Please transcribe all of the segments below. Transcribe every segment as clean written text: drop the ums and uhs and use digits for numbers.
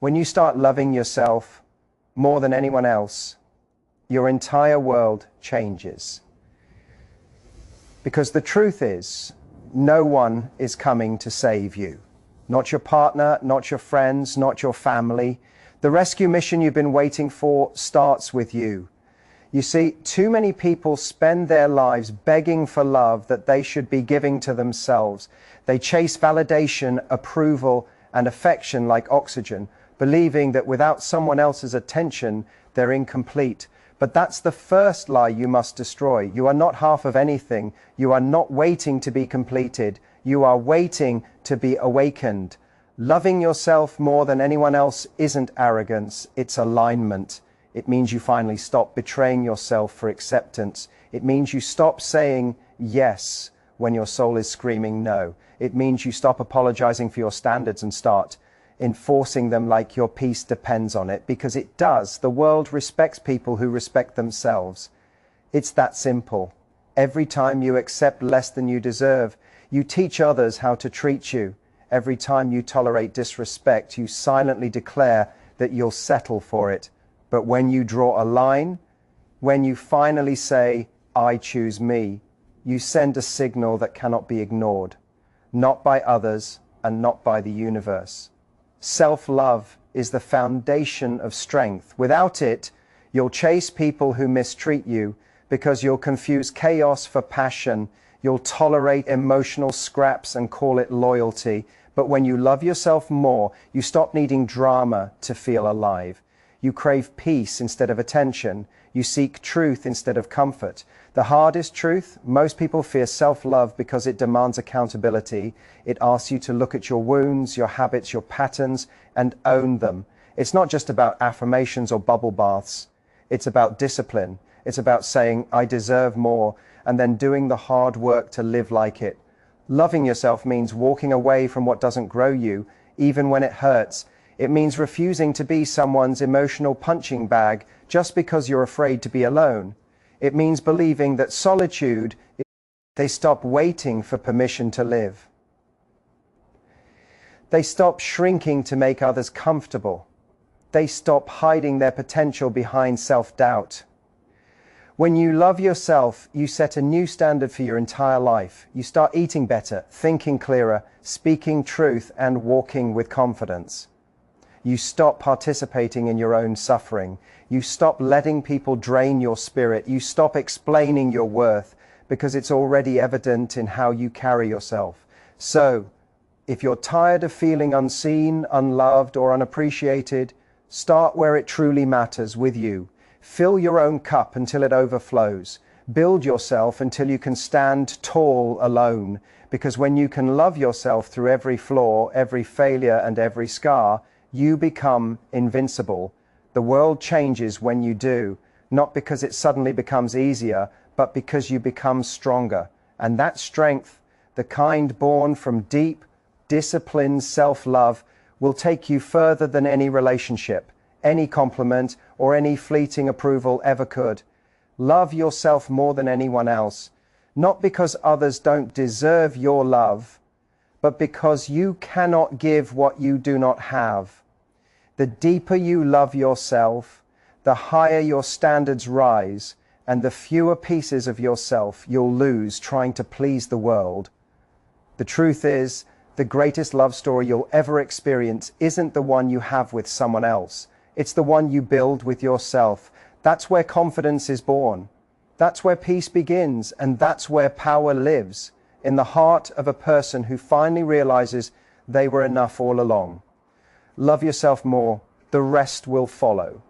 When you start loving yourself more than anyone else, your entire world changes. Because the truth is, no one is coming to save you. Not your partner, not your friends, not your family. The rescue mission you've been waiting for starts with you. You see, too many people spend their lives begging for love that they should be giving to themselves. They chase validation, approval, and affection like oxygen, believing that without someone else's attention, they're incomplete. But that's the first lie you must destroy. You are not half of anything. You are not waiting to be completed. You are waiting to be awakened. Loving yourself more than anyone else isn't arrogance, it's alignment. It means you finally stop betraying yourself for acceptance. It means you stop saying yes when your soul is screaming no. It means you stop apologizing for your standards and start enforcing them like your peace depends on it, because it does. The world respects people who respect themselves. It's that simple. Every time you accept less than you deserve, you teach others how to treat you. Every time you tolerate disrespect, you silently declare that you'll settle for it. But when you draw a line, when you finally say, I choose me, you send a signal that cannot be ignored, not by others and not by the universe. Self-love is the foundation of strength. Without it, you'll chase people who mistreat you because you'll confuse chaos for passion. You'll tolerate emotional scraps and call it loyalty. But when you love yourself more, you stop needing drama to feel alive. You crave peace instead of attention. You seek truth instead of comfort. The hardest truth, most people fear self-love because it demands accountability. It asks you to look at your wounds, your habits, your patterns, and own them. It's not just about affirmations or bubble baths. It's about discipline. It's about saying, I deserve more, and then doing the hard work to live like it. Loving yourself means walking away from what doesn't grow you, even when it hurts. It means refusing to be someone's emotional punching bag just because you're afraid to be alone. It means believing that solitude, they stop waiting for permission to live. They stop shrinking to make others comfortable. They stop hiding their potential behind self-doubt. When you love yourself, you set a new standard for your entire life. You start eating better, thinking clearer, speaking truth, and walking with confidence. You stop participating in your own suffering. You stop letting people drain your spirit. You stop explaining your worth because it's already evident in how you carry yourself. So, if you're tired of feeling unseen, unloved, or unappreciated, start where it truly matters, with you. Fill your own cup until it overflows. Build yourself until you can stand tall alone. Because when you can love yourself through every flaw, every failure, and every scar, you become invincible. The world changes when you do, not because it suddenly becomes easier, but because you become stronger. And that strength, the kind born from deep, disciplined self-love, will take you further than any relationship, any compliment, or any fleeting approval ever could. Love yourself more than anyone else, not because others don't deserve your love, but because you cannot give what you do not have. The deeper you love yourself, the higher your standards rise, and the fewer pieces of yourself you'll lose trying to please the world. The truth is, the greatest love story you'll ever experience isn't the one you have with someone else. It's the one you build with yourself. That's where confidence is born. That's where peace begins, and that's where power lives, in the heart of a person who finally realizes they were enough all along. Love yourself more, the rest will follow.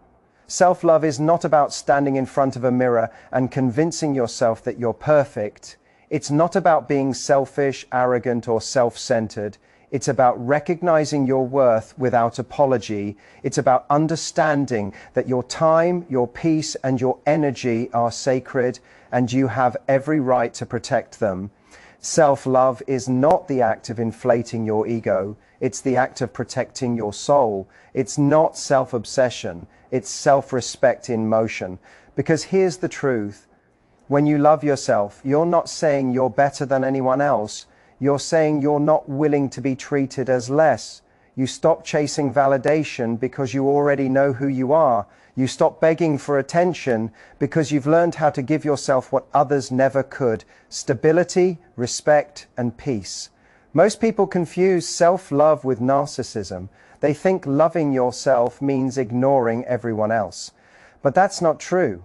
Self-love is not about standing in front of a mirror and convincing yourself that you're perfect. It's not about being selfish, arrogant, or self-centered. It's about recognizing your worth without apology. It's about understanding that your time, your peace, and your energy are sacred, and you have every right to protect them. Self-love is not the act of inflating your ego. It's the act of protecting your soul. It's not self-obsession. It's self-respect in motion. Because here's the truth. When you love yourself, you're not saying you're better than anyone else. You're saying you're not willing to be treated as less. You stop chasing validation because you already know who you are. You stop begging for attention because you've learned how to give yourself what others never could: stability, respect, and peace. Most people confuse self-love with narcissism. They think loving yourself means ignoring everyone else. But that's not true.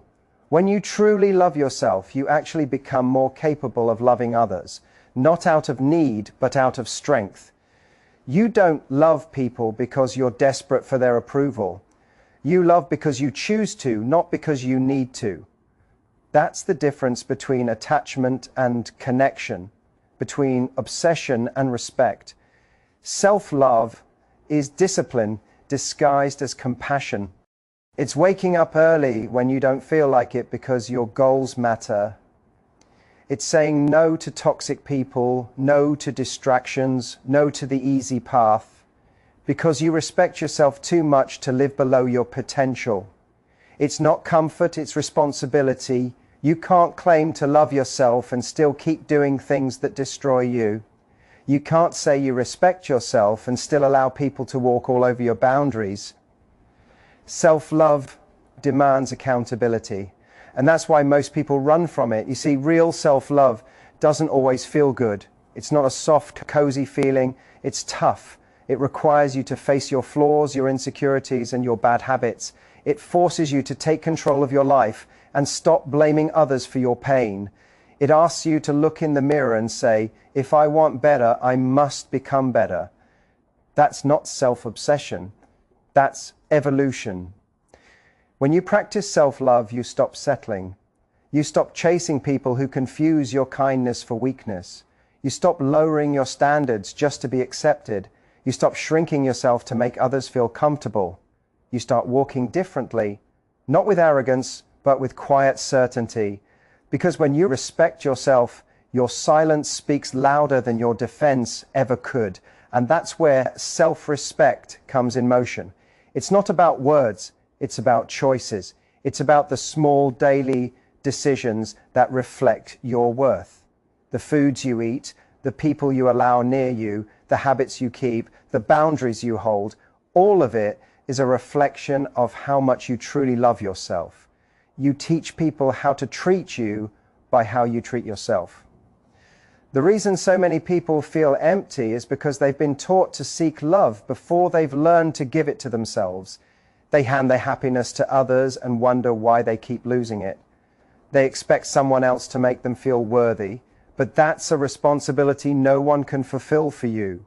When you truly love yourself, you actually become more capable of loving others, not out of need, but out of strength. You don't love people because you're desperate for their approval. You love because you choose to, not because you need to. That's the difference between attachment and connection, between obsession and respect. Self-love is discipline disguised as compassion. It's waking up early when you don't feel like it because your goals matter. It's saying no to toxic people, no to distractions, no to the easy path, because you respect yourself too much to live below your potential. It's not comfort, it's responsibility. You can't claim to love yourself and still keep doing things that destroy you. You can't say you respect yourself and still allow people to walk all over your boundaries. Self-love demands accountability, and that's why most people run from it. You see, real self-love doesn't always feel good. It's not a soft, cozy feeling. It's tough. It requires you to face your flaws, your insecurities, and your bad habits. It forces you to take control of your life and stop blaming others for your pain. It asks you to look in the mirror and say, if I want better, I must become better. That's not self-obsession. That's evolution. When you practice self-love, you stop settling. You stop chasing people who confuse your kindness for weakness. You stop lowering your standards just to be accepted. You stop shrinking yourself to make others feel comfortable. You start walking differently, not with arrogance, but with quiet certainty. Because when you respect yourself, your silence speaks louder than your defense ever could. And that's where self-respect comes in motion. It's not about words, it's about choices. It's about the small daily decisions that reflect your worth. The foods you eat, the people you allow near you, the habits you keep, the boundaries you hold, all of it is a reflection of how much you truly love yourself. You teach people how to treat you by how you treat yourself. The reason so many people feel empty is because they've been taught to seek love before they've learned to give it to themselves. They hand their happiness to others and wonder why they keep losing it. They expect someone else to make them feel worthy, but that's a responsibility no one can fulfill for you.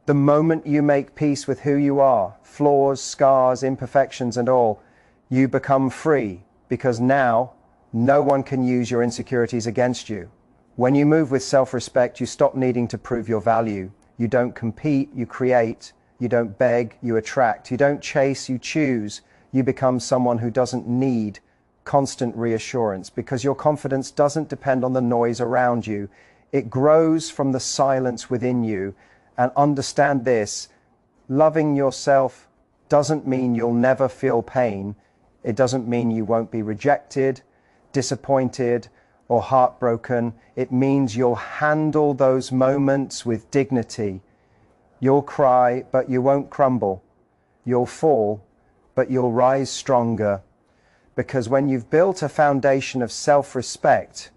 The moment you make peace with who you are, flaws, scars, imperfections and all, you become free, because now no one can use your insecurities against you. When you move with self-respect, you stop needing to prove your value. You don't compete, you create. You don't beg, you attract. You don't chase, you choose. You become someone who doesn't need constant reassurance, because your confidence doesn't depend on the noise around you. It grows from the silence within you. And understand this, loving yourself doesn't mean you'll never feel pain. It doesn't mean you won't be rejected, disappointed, or heartbroken. It means you'll handle those moments with dignity. You'll cry, but you won't crumble. You'll fall, but you'll rise stronger. Because when you've built a foundation of self-respect,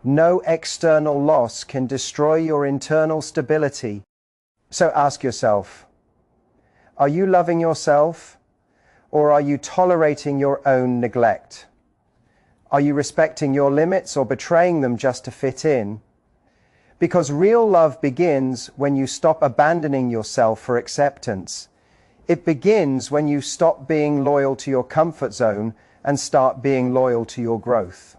no external loss can destroy your internal stability. So ask yourself, are you loving yourself, or are you tolerating your own neglect? Are you respecting your limits or betraying them just to fit in? Because real love begins when you stop abandoning yourself for acceptance. It begins when you stop being loyal to your comfort zone and start being loyal to your growth.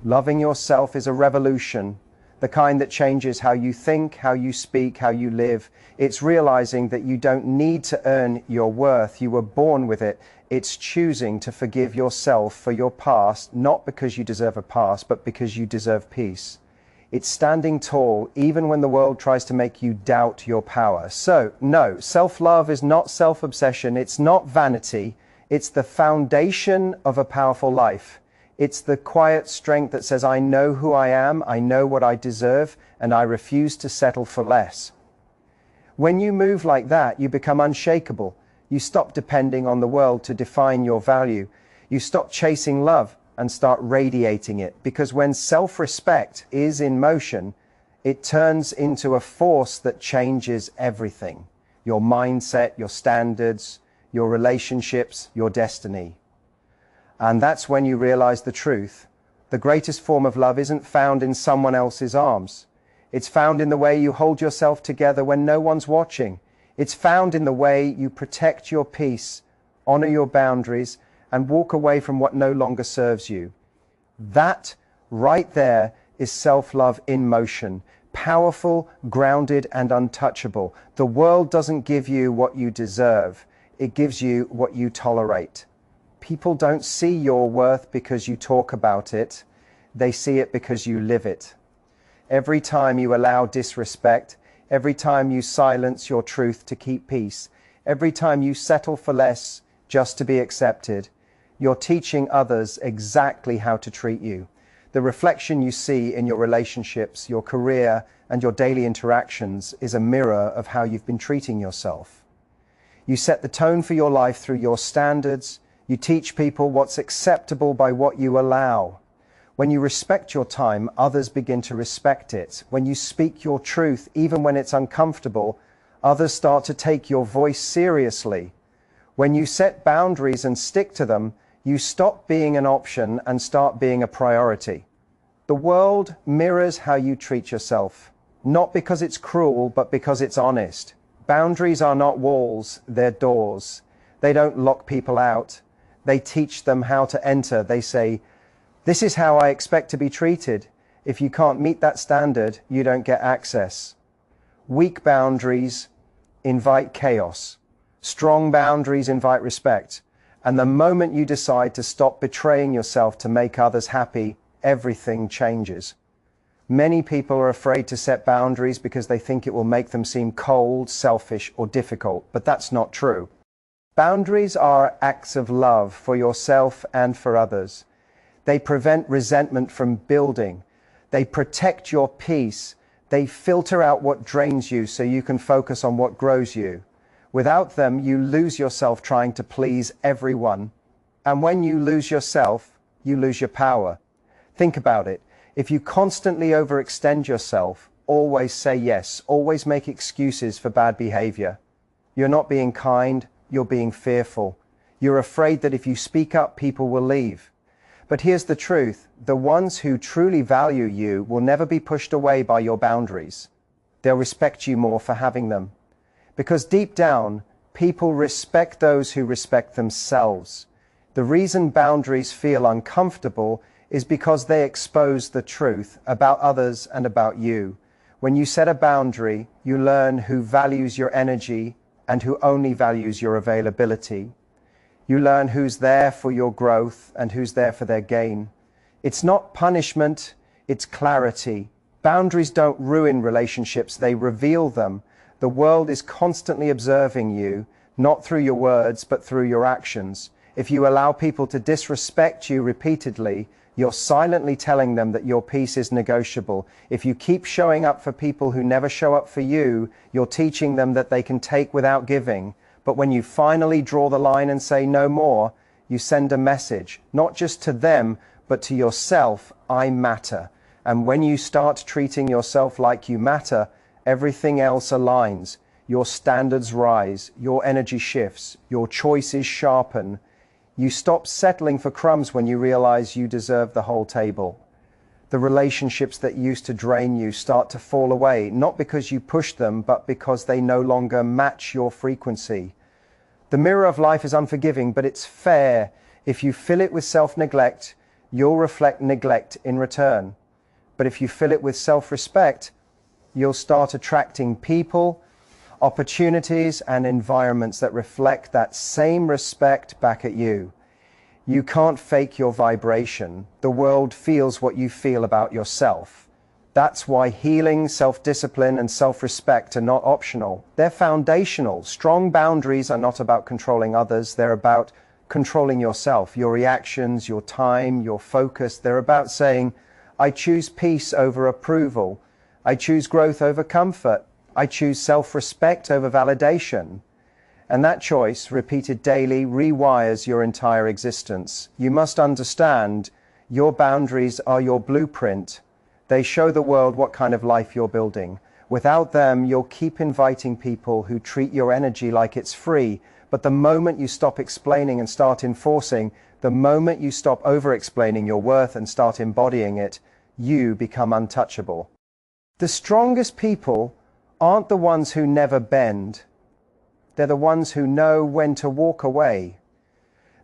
Loving yourself is a revolution, the kind that changes how you think, how you speak, how you live. It's realizing that you don't need to earn your worth. You were born with it. It's choosing to forgive yourself for your past, not because you deserve a past, but because you deserve peace. It's standing tall even when the world tries to make you doubt your power. So, no, self-love is not self-obsession. It's not vanity. It's the foundation of a powerful life. It's the quiet strength that says, I know who I am, I know what I deserve, and I refuse to settle for less. When you move like that, you become unshakable. You stop depending on the world to define your value. You stop chasing love and start radiating it, because when self-respect is in motion, it turns into a force that changes everything. Your mindset, your standards, your relationships, your destiny. And that's when you realize the truth. The greatest form of love isn't found in someone else's arms. It's found in the way you hold yourself together when no one's watching. It's found in the way you protect your peace, honor your boundaries, and walk away from what no longer serves you. That right there is self-love in motion. Powerful, grounded, and untouchable. The world doesn't give you what you deserve. It gives you what you tolerate. People don't see your worth because you talk about it. They see it because you live it. Every time you allow disrespect, every time you silence your truth to keep peace, every time you settle for less just to be accepted, you're teaching others exactly how to treat you. The reflection you see in your relationships, your career, and your daily interactions is a mirror of how you've been treating yourself. You set the tone for your life through your standards. You teach people what's acceptable by what you allow. When you respect your time, others begin to respect it. When you speak your truth, even when it's uncomfortable, others start to take your voice seriously. When you set boundaries and stick to them, you stop being an option and start being a priority. The world mirrors how you treat yourself, not because it's cruel, but because it's honest. Boundaries are not walls, they're doors. They don't lock people out. They teach them how to enter. They say, "This is how I expect to be treated. If you can't meet that standard, you don't get access." Weak boundaries invite chaos. Strong boundaries invite respect. And the moment you decide to stop betraying yourself to make others happy, everything changes. Many people are afraid to set boundaries because they think it will make them seem cold, selfish, or difficult, but that's not true. Boundaries are acts of love for yourself and for others. They prevent resentment from building. They protect your peace. They filter out what drains you so you can focus on what grows you. Without them, you lose yourself trying to please everyone. And when you lose yourself, you lose your power. Think about it. If you constantly overextend yourself, always say yes, always make excuses for bad behavior, you're not being kind, you're being fearful. You're afraid that if you speak up, people will leave. But here's the truth. The ones who truly value you will never be pushed away by your boundaries. They'll respect you more for having them. Because deep down, people respect those who respect themselves. The reason boundaries feel uncomfortable is because they expose the truth about others and about you. When you set a boundary, you learn who values your energy and who only values your availability. You learn who's there for your growth and who's there for their gain. It's not punishment, it's clarity. Boundaries don't ruin relationships, they reveal them. The world is constantly observing you, not through your words, but through your actions. If you allow people to disrespect you repeatedly, you're silently telling them that your peace is negotiable. If you keep showing up for people who never show up for you, you're teaching them that they can take without giving. But when you finally draw the line and say no more, you send a message, not just to them, but to yourself, I matter. And when you start treating yourself like you matter, everything else aligns. Your standards rise, your energy shifts, your choices sharpen. You stop settling for crumbs when you realize you deserve the whole table. The relationships that used to drain you start to fall away, not because you pushed them, but because they no longer match your frequency. The mirror of life is unforgiving, but it's fair. If you fill it with self-neglect, you'll reflect neglect in return. But if you fill it with self-respect, you'll start attracting people, opportunities, and environments that reflect that same respect back at you. You can't fake your vibration. The world feels what you feel about yourself. That's why healing, self-discipline, and self-respect are not optional. They're foundational. Strong boundaries are not about controlling others. They're about controlling yourself, your reactions, your time, your focus. They're about saying, I choose peace over approval. I choose growth over comfort. I choose self-respect over validation. And that choice, repeated daily, rewires your entire existence. You must understand your boundaries are your blueprint. They show the world what kind of life you're building. Without them, you'll keep inviting people who treat your energy like it's free. But the moment you stop explaining and start enforcing, the moment you stop over-explaining your worth and start embodying it, you become untouchable. The strongest people aren't the ones who never bend. They're the ones who know when to walk away.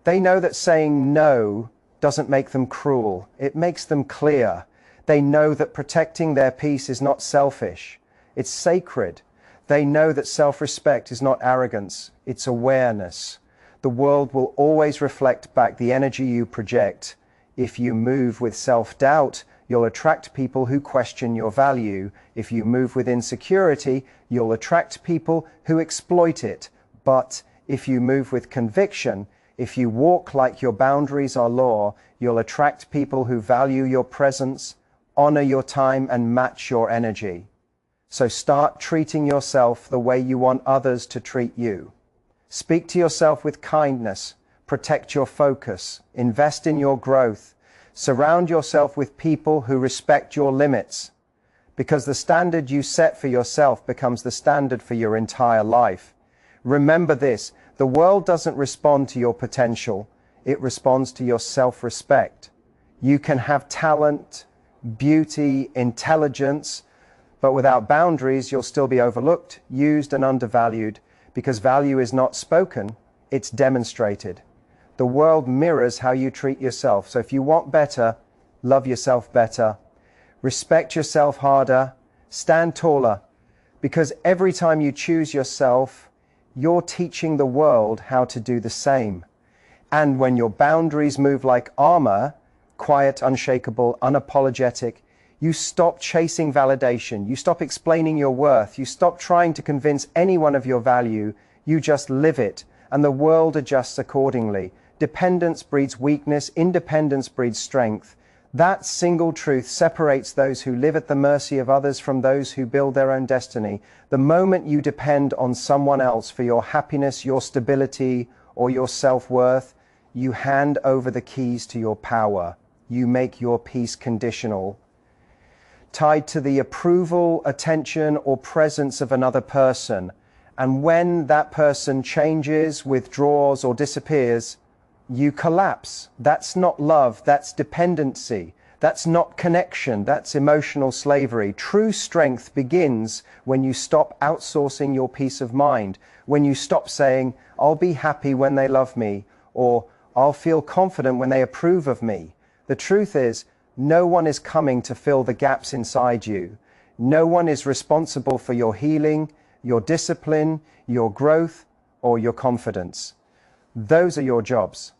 They know that saying no doesn't make them cruel. It makes them clear. They know that protecting their peace is not selfish. It's sacred. They know that self-respect is not arrogance. It's awareness. The world will always reflect back the energy you project. If you move with self-doubt, you'll attract people who question your value. If you move with insecurity, you'll attract people who exploit it. But if you move with conviction, if you walk like your boundaries are law, you'll attract people who value your presence, honor your time, and match your energy. So start treating yourself the way you want others to treat you. Speak to yourself with kindness. Protect your focus. Invest in your growth. Surround yourself with people who respect your limits, because the standard you set for yourself becomes the standard for your entire life. Remember this, the world doesn't respond to your potential, it responds to your self-respect. You can have talent, beauty, intelligence, but without boundaries, you'll still be overlooked, used, and undervalued, because value is not spoken, it's demonstrated. The world mirrors how you treat yourself. So if you want better, love yourself better, respect yourself harder, stand taller, because every time you choose yourself, you're teaching the world how to do the same. And when your boundaries move like armor, quiet, unshakable, unapologetic, you stop chasing validation, you stop explaining your worth, you stop trying to convince anyone of your value, you just live it, and the world adjusts accordingly. Dependence breeds weakness, independence breeds strength. That single truth separates those who live at the mercy of others from those who build their own destiny. The moment you depend on someone else for your happiness, your stability, or your self-worth, you hand over the keys to your power. You make your peace conditional, tied to the approval, attention, or presence of another person. And when that person changes, withdraws, or disappears, you collapse. That's not love, that's dependency. That's not connection, that's emotional slavery. True strength begins when you stop outsourcing your peace of mind, when you stop saying, I'll be happy when they love me, or I'll feel confident when they approve of me. The truth is, no one is coming to fill the gaps inside you. No one is responsible for your healing, your discipline, your growth, or your confidence. Those are your jobs.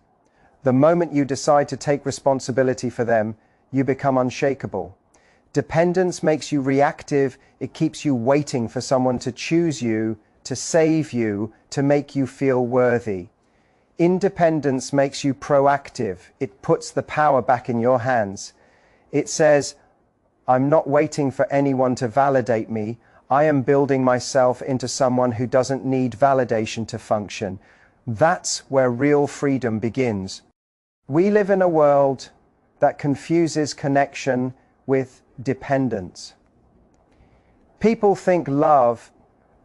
The moment you decide to take responsibility for them, you become unshakable. Dependence makes you reactive. It keeps you waiting for someone to choose you, to save you, to make you feel worthy. Independence makes you proactive. It puts the power back in your hands. It says, I'm not waiting for anyone to validate me. I am building myself into someone who doesn't need validation to function. That's where real freedom begins. We live in a world that confuses connection with dependence. People think love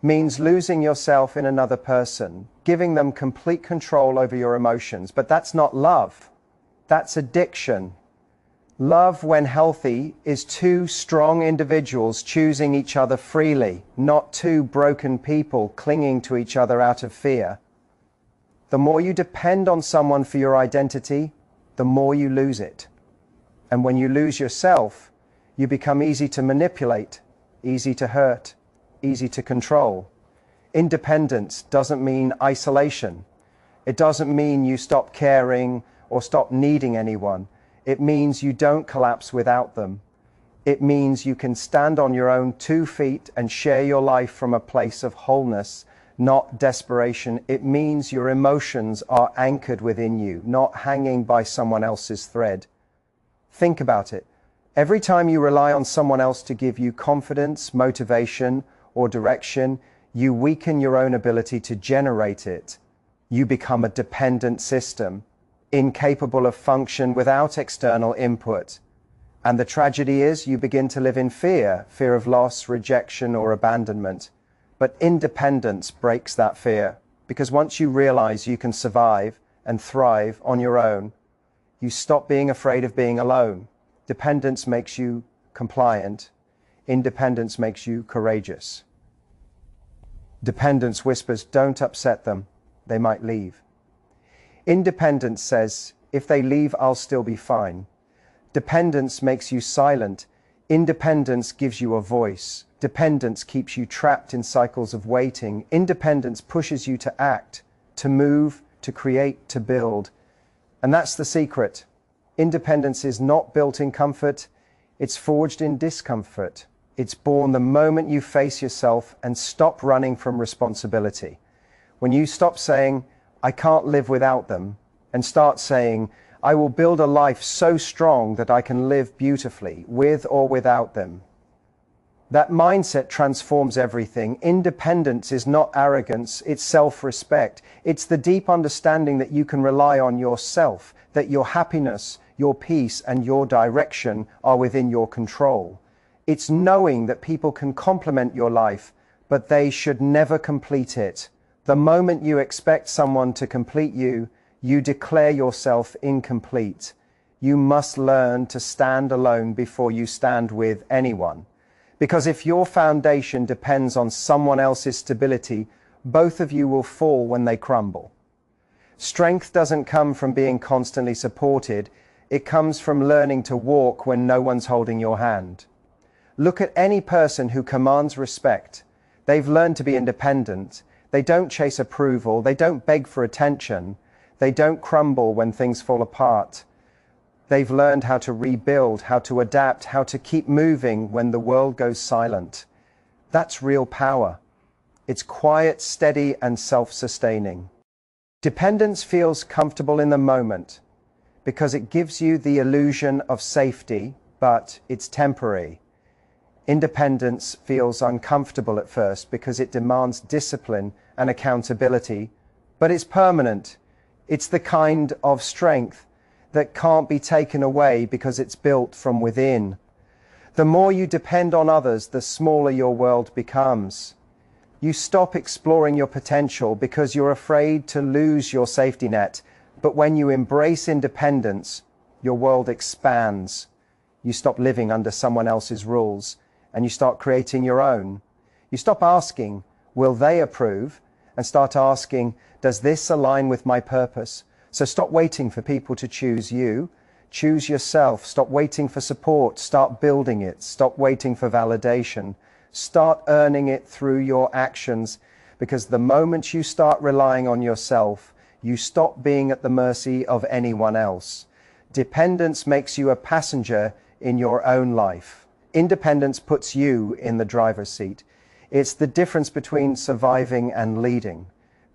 means losing yourself in another person, giving them complete control over your emotions, but that's not love. That's addiction. Love, when healthy, is two strong individuals choosing each other freely, not two broken people clinging to each other out of fear. The more you depend on someone for your identity, the more you lose it. And when you lose yourself, you become easy to manipulate, easy to hurt, easy to control. Independence doesn't mean isolation. It doesn't mean you stop caring or stop needing anyone. It means you don't collapse without them. It means you can stand on your own 2 feet and share your life from a place of wholeness, not desperation. It means your emotions are anchored within you, not hanging by someone else's thread. Think about it. Every time you rely on someone else to give you confidence, motivation, or direction, you weaken your own ability to generate it. You become a dependent system, incapable of function without external input. And the tragedy is you begin to live in fear of loss, rejection, or abandonment. But independence breaks that fear, because once you realize you can survive and thrive on your own, you stop being afraid of being alone. Dependence makes you compliant. Independence makes you courageous. Dependence whispers, don't upset them. They might leave. Independence says, if they leave, I'll still be fine. Dependence makes you silent. Independence gives you a voice. Dependence keeps you trapped in cycles of waiting. Independence pushes you to act, to move, to create, to build. And that's the secret. Independence is not built in comfort. It's forged in discomfort. It's born the moment you face yourself and stop running from responsibility. When you stop saying, I can't live without them, and start saying, I will build a life so strong that I can live beautifully, with or without them. That mindset transforms everything. Independence is not arrogance, it's self-respect. It's the deep understanding that you can rely on yourself, that your happiness, your peace, and your direction are within your control. It's knowing that people can complement your life, but they should never complete it. The moment you expect someone to complete you, you declare yourself incomplete. You must learn to stand alone before you stand with anyone. Because if your foundation depends on someone else's stability, both of you will fall when they crumble. Strength doesn't come from being constantly supported. It comes from learning to walk when no one's holding your hand. Look at any person who commands respect. They've learned to be independent. They don't chase approval. They don't beg for attention. They don't crumble when things fall apart. They've learned how to rebuild, how to adapt, how to keep moving when the world goes silent. That's real power. It's quiet, steady, and self-sustaining. Dependence feels comfortable in the moment because it gives you the illusion of safety, but it's temporary. Independence feels uncomfortable at first because it demands discipline and accountability, but it's permanent. It's the kind of strength that can't be taken away because it's built from within. The more you depend on others, the smaller your world becomes. You stop exploring your potential because you're afraid to lose your safety net. But when you embrace independence, your world expands. You stop living under someone else's rules and you start creating your own. You stop asking, will they approve? And start asking, does this align with my purpose? So stop waiting for people to choose you. Choose yourself. Stop waiting for support. Start building it. Stop waiting for validation. Start earning it through your actions, because the moment you start relying on yourself, you stop being at the mercy of anyone else. Dependence makes you a passenger in your own life. Independence puts you in the driver's seat. It's the difference between surviving and leading,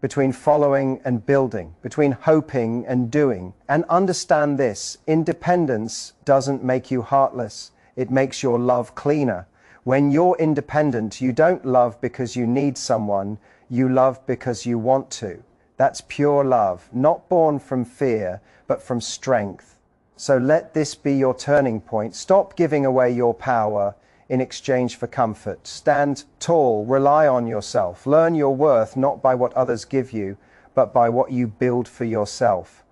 between following and building, between hoping and doing. And understand this, independence doesn't make you heartless. It makes your love cleaner. When you're independent, you don't love because you need someone, you love because you want to. That's pure love, not born from fear, but from strength. So let this be your turning point. Stop giving away your power in exchange for comfort. Stand tall, rely on yourself. Learn your worth not by what others give you, but by what you build for yourself.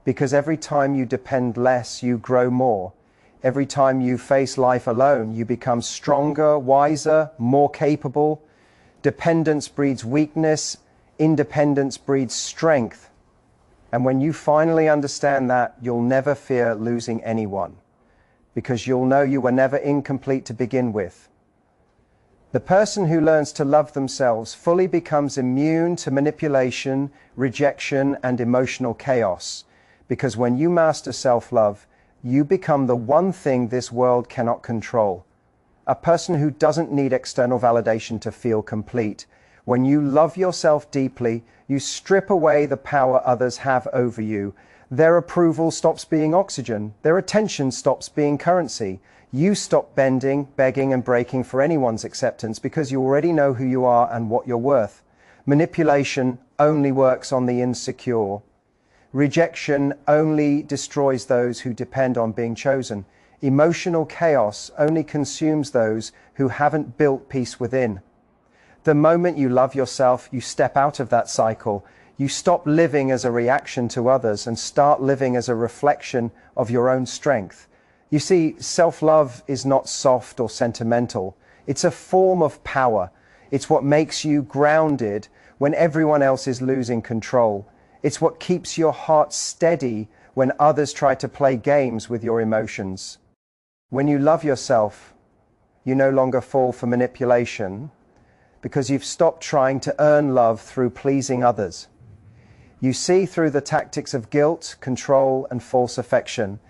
Because every time you depend less, you grow more. Every time you face life alone, you become stronger, wiser, more capable. Dependence breeds weakness. Independence breeds strength. And when you finally understand that, you'll never fear losing anyone, because you'll know you were never incomplete to begin with. The person who learns to love themselves fully becomes immune to manipulation, rejection, and emotional chaos. Because when you master self-love, you become the one thing this world cannot control. A person who doesn't need external validation to feel complete. When you love yourself deeply, you strip away the power others have over you. Their approval stops being oxygen. Their attention stops being currency. You stop bending, begging, and breaking for anyone's acceptance because you already know who you are and what you're worth. Manipulation only works on the insecure. Rejection only destroys those who depend on being chosen. Emotional chaos only consumes those who haven't built peace within. The moment you love yourself, you step out of that cycle. You stop living as a reaction to others and start living as a reflection of your own strength. You see, self-love is not soft or sentimental. It's a form of power. It's what makes you grounded when everyone else is losing control. It's what keeps your heart steady when others try to play games with your emotions. When you love yourself, you no longer fall for manipulation because you've stopped trying to earn love through pleasing others. You see through the tactics of guilt, control, and false affection.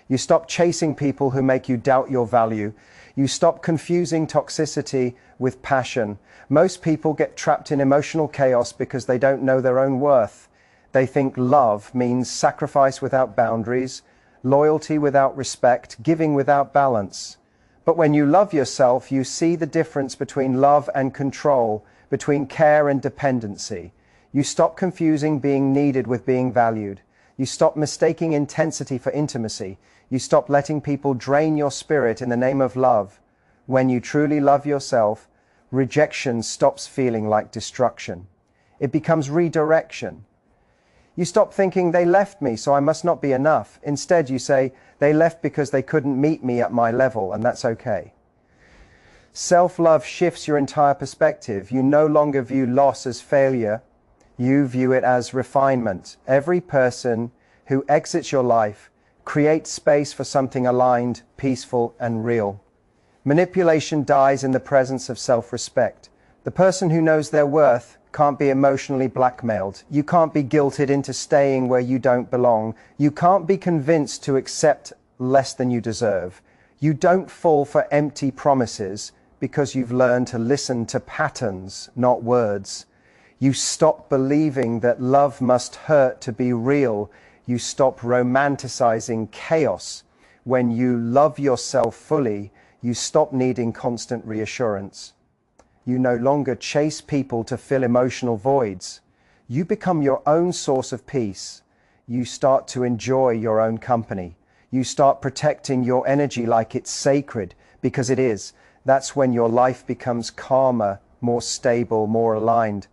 You stop chasing people who make you doubt your value. You stop confusing toxicity with passion. Most people get trapped in emotional chaos because they don't know their own worth. They think love means sacrifice without boundaries, loyalty without respect, giving without balance. But when you love yourself, you see the difference between love and control, between care and dependency. You stop confusing being needed with being valued. You stop mistaking intensity for intimacy. You stop letting people drain your spirit in the name of love. When you truly love yourself, rejection stops feeling like destruction. It becomes redirection. You stop thinking, they left me, so I must not be enough. Instead, you say, they left because they couldn't meet me at my level, and that's okay. Self-love shifts your entire perspective. You no longer view loss as failure. You view it as refinement. Every person who exits your life creates space for something aligned, peaceful, and real. Manipulation dies in the presence of self-respect. The person who knows their worth can't be emotionally blackmailed. You can't be guilted into staying where you don't belong. You can't be convinced to accept less than you deserve. You don't fall for empty promises because you've learned to listen to patterns, not words. You stop believing that love must hurt to be real. You stop romanticizing chaos. When you love yourself fully, you stop needing constant reassurance. You no longer chase people to fill emotional voids. You become your own source of peace. You start to enjoy your own company. You start protecting your energy like it's sacred, because it is. That's when your life becomes calmer, more stable, more aligned.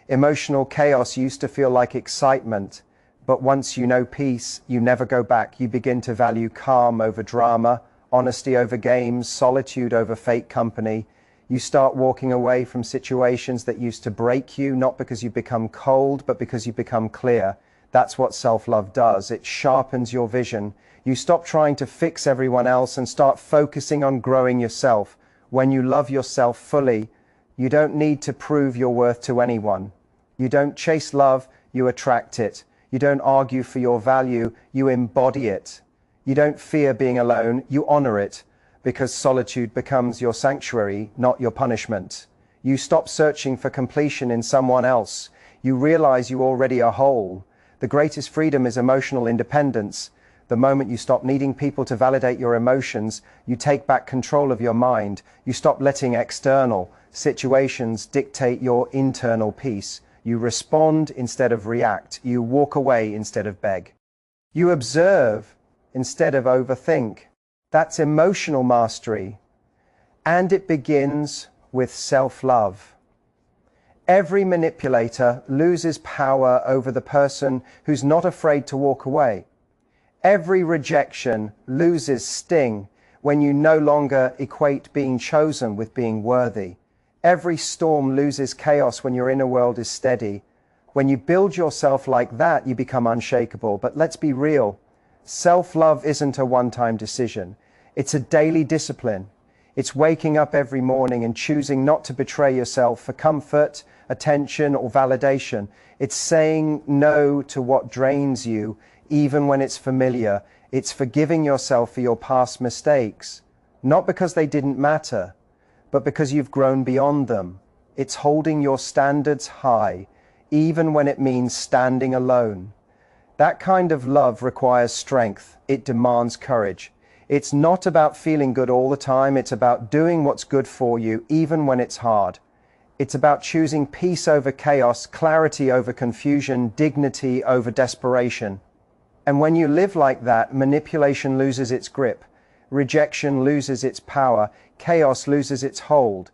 Emotional chaos used to feel like excitement, but once you know peace, you never go back. You begin to value calm over drama, honesty over games, solitude over fake company. You start walking away from situations that used to break you, not because you become cold, but because you become clear. That's what self-love does. It sharpens your vision. You stop trying to fix everyone else and start focusing on growing yourself. When you love yourself fully, you don't need to prove your worth to anyone. You don't chase love, you attract it. You don't argue for your value, you embody it. You don't fear being alone, you honor it, because solitude becomes your sanctuary, not your punishment. You stop searching for completion in someone else. You realize you already are whole. The greatest freedom is emotional independence. The moment you stop needing people to validate your emotions, you take back control of your mind. You stop letting external situations dictate your internal peace. You respond instead of react. You walk away instead of beg. You observe instead of overthink. That's emotional mastery. And it begins with self-love. Every manipulator loses power over the person who's not afraid to walk away. Every rejection loses sting when you no longer equate being chosen with being worthy. Every storm loses chaos when your inner world is steady. When you build yourself like that, you become unshakable. But let's be real. Self-love isn't a one-time decision. It's a daily discipline. It's waking up every morning and choosing not to betray yourself for comfort, attention, or validation. It's saying no to what drains you, even when it's familiar. It's forgiving yourself for your past mistakes, not because they didn't matter, but because you've grown beyond them. It's holding your standards high, even when it means standing alone. That kind of love requires strength. It demands courage. It's not about feeling good all the time. It's about doing what's good for you, even when it's hard. It's about choosing peace over chaos, clarity over confusion, dignity over desperation. And when you live like that, manipulation loses its grip, rejection loses its power, chaos loses its hold.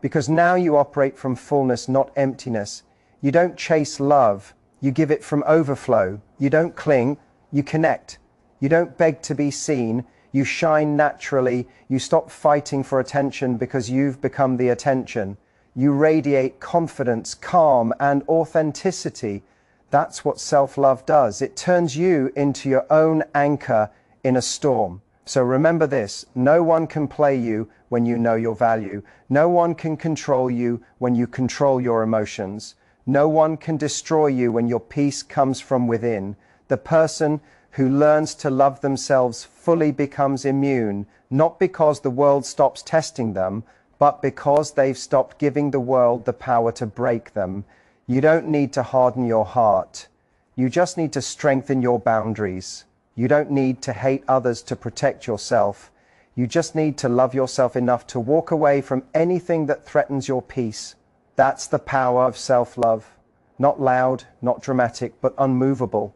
Because now you operate from fullness, not emptiness. You don't chase love, you give it from overflow. You don't cling, you connect. You don't beg to be seen, you shine naturally. You stop fighting for attention because you've become the attention. You radiate confidence, calm, and authenticity. That's what self-love does. It turns you into your own anchor in a storm. So remember this, no one can play you when you know your value. No one can control you when you control your emotions. No one can destroy you when your peace comes from within. The person who learns to love themselves fully becomes immune, not because the world stops testing them, but because they've stopped giving the world the power to break them. You don't need to harden your heart. You just need to strengthen your boundaries. You don't need to hate others to protect yourself. You just need to love yourself enough to walk away from anything that threatens your peace. That's the power of self-love. Not loud, not dramatic, but unmovable.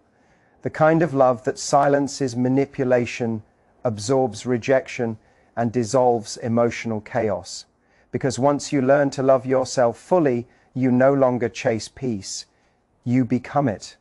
The kind of love that silences manipulation, absorbs rejection, and dissolves emotional chaos. Because once you learn to love yourself fully, you no longer chase peace. You become it.